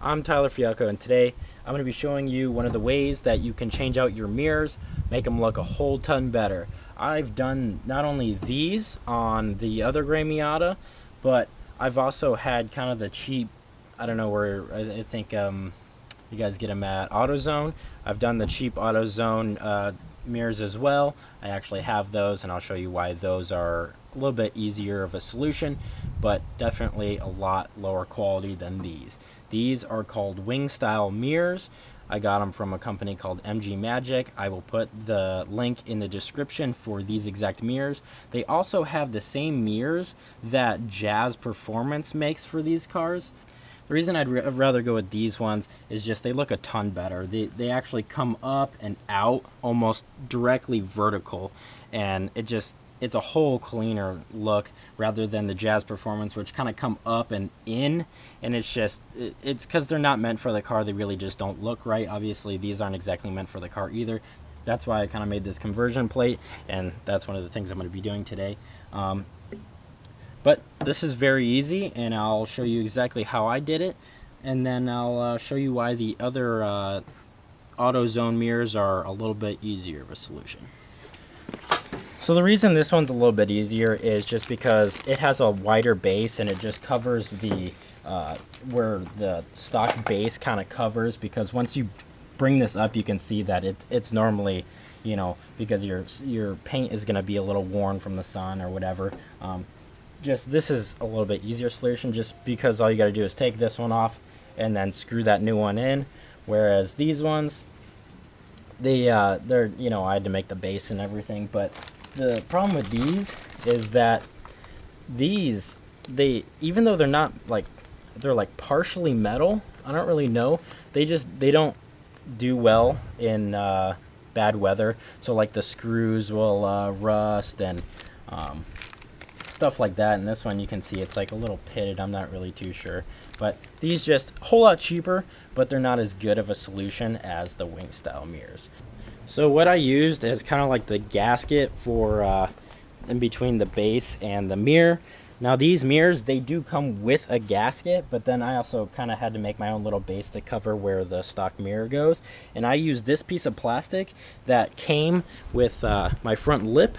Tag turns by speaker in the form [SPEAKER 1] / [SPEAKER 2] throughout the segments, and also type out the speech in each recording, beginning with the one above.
[SPEAKER 1] I'm Tyler Fialco, and today I'm going to be showing you one of the ways that you can change out your mirrors, make them look a whole ton better. I've done not only these on the other gray Miata, but I've also had kind of the cheap, I don't know where, I think you guys get them at AutoZone. I've done the cheap AutoZone mirrors as well. I actually have those, and I'll show you why those are a little bit easier of a solution, but definitely a lot lower quality than these. These are called wing style mirrors. I got them from a company called MG Magic. I will put the link in the description for these exact mirrors. They also have the same mirrors that Jazz Performance makes for these cars. The reason I'd rather go with these ones is just they look a ton better. They actually come up and out almost directly vertical, and it's a whole cleaner look rather than the Jazz Performance, which kind of come up and in, and it's because they're not meant for the car. They really just don't look right. Obviously these aren't exactly meant for the car either. That's why I kind of made this conversion plate, and that's one of the things I'm going to be doing today. But this is very easy, and I'll show you exactly how I did it, and then I'll show you why the other AutoZone mirrors are a little bit easier of a solution. So the reason this one's a little bit easier is just because it has a wider base, and it just covers the where the stock base kind of covers, because once you bring this up you can see that it's normally, you know, because your paint is going to be a little worn from the sun or whatever. Just this is a little bit easier solution, just because all you got to do is take this one off and then screw that new one in, whereas these ones, they're, you know, I had to make the base and everything. But the problem with these is that these, even though they're not like, they're like partially metal, I don't really know, they don't do well in bad weather. So like the screws will rust and stuff like that. And this one you can see it's like a little pitted. I'm not really too sure, but these just a whole lot cheaper, but they're not as good of a solution as the wing style mirrors. So what I used is kind of like the gasket for in between the base and the mirror. Now these mirrors, they do come with a gasket, but then I also kind of had to make my own little base to cover where the stock mirror goes, and I used this piece of plastic that came with my front lip,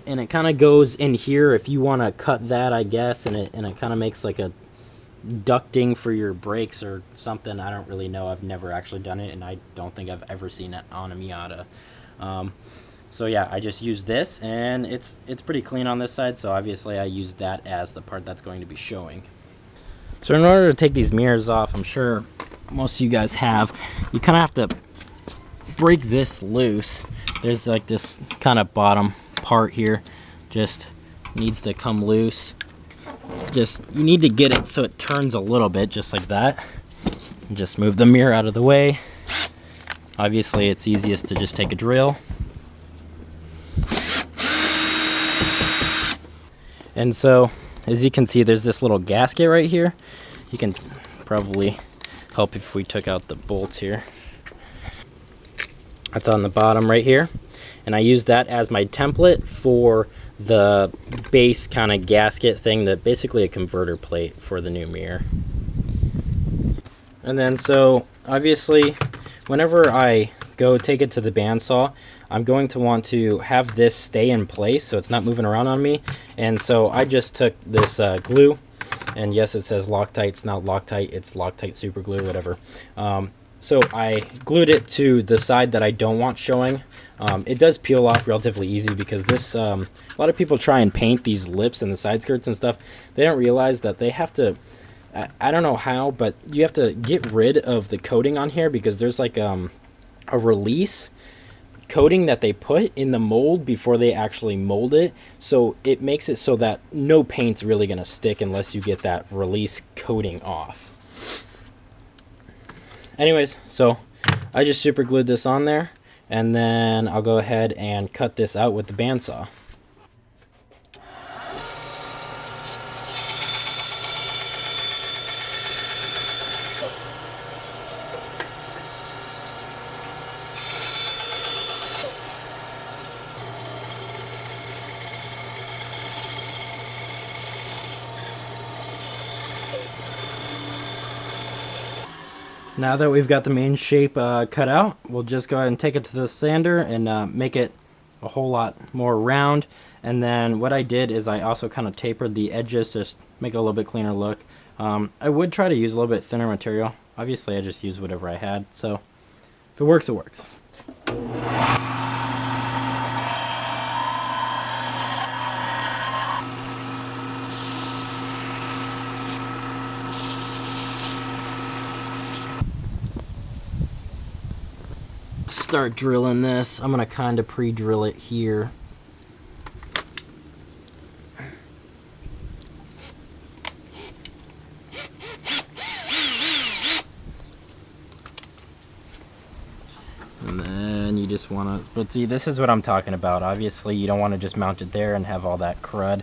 [SPEAKER 1] and it kind of goes in here if you want to cut that, I guess, and it kind of makes like a ducting for your brakes or something. I don't really know. I've never actually done it, and I don't think I've ever seen it on a Miata. So yeah, I just used this, and it's pretty clean on this side, so obviously I use that as the part that's going to be showing. So in order to take these mirrors off, I'm sure most of you guys have, you kind of have to break this loose. There's like this kind of bottom part here, just needs to come loose. Just, you need to get it so it turns a little bit, just like that. And just move the mirror out of the way. Obviously it's easiest to just take a drill. And so as you can see, there's this little gasket right here. You can probably help if we took out the bolts here. That's on the bottom right here, and I use that as my template for the base kind of gasket thing, that basically a converter plate for the new mirror. And then so obviously whenever I go take it to the bandsaw, I'm going to want to have this stay in place so it's not moving around on me. And so I just took this glue, and yes, it says Loctite. It's not Loctite, it's Loctite super glue, whatever. So I glued it to the side that I don't want showing. It does peel off relatively easy, because this, a lot of people try and paint these lips and the side skirts and stuff. They don't realize that they have to, I don't know how, but you have to get rid of the coating on here, because there's like a release coating that they put in the mold before they actually mold it. So it makes it so that no paint's really going to stick unless you get that release coating off. Anyways, so I just super glued this on there, and then I'll go ahead and cut this out with the bandsaw. Now that we've got the main shape cut out, we'll just go ahead and take it to the sander and make it a whole lot more round. And then what I did is I also kind of tapered the edges, just make it a little bit cleaner look. I would try to use a little bit thinner material. Obviously I just used whatever I had, so if it works, it works. Start drilling this. I'm gonna kind of pre-drill it here. And then you just want to, but see, this is what I'm talking about. Obviously you don't want to just mount it there and have all that crud.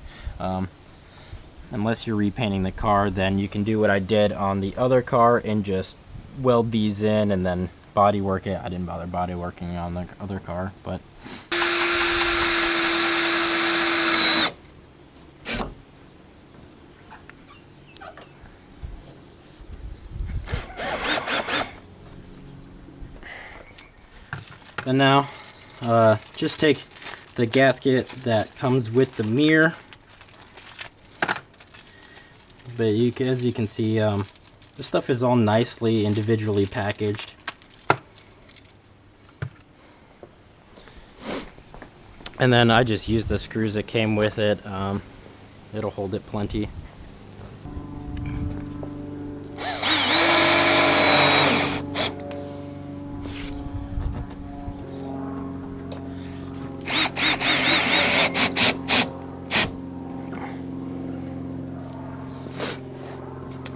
[SPEAKER 1] Unless you're repainting the car, then you can do what I did on the other car and just weld these in and then body work it. I didn't bother body working on the other car, but and now just take the gasket that comes with the mirror. But as you can see, this stuff is all nicely individually packaged. And then I just used the screws that came with it. It'll hold it plenty.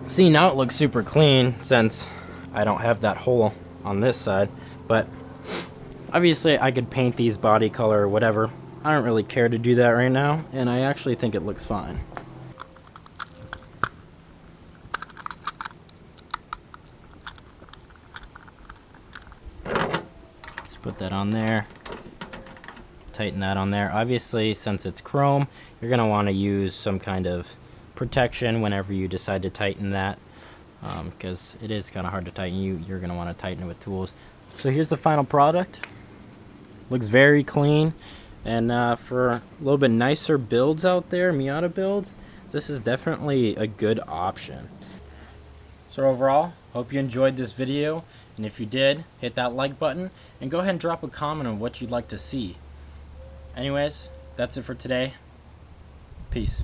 [SPEAKER 1] See, now it looks super clean since I don't have that hole on this side, but obviously I could paint these body color or whatever. I don't really care to do that right now, and I actually think it looks fine. Just put that on there, tighten that on there. Obviously, since it's chrome, you're going to want to use some kind of protection whenever you decide to tighten that, because it is kind of hard to tighten. You're going to want to tighten it with tools. So here's the final product. Looks very clean, and for a little bit nicer builds out there, Miata builds, this is definitely a good option. So overall, hope you enjoyed this video, and if you did, hit that like button and go ahead and drop a comment on what you'd like to see. Anyways, that's it for today. Peace.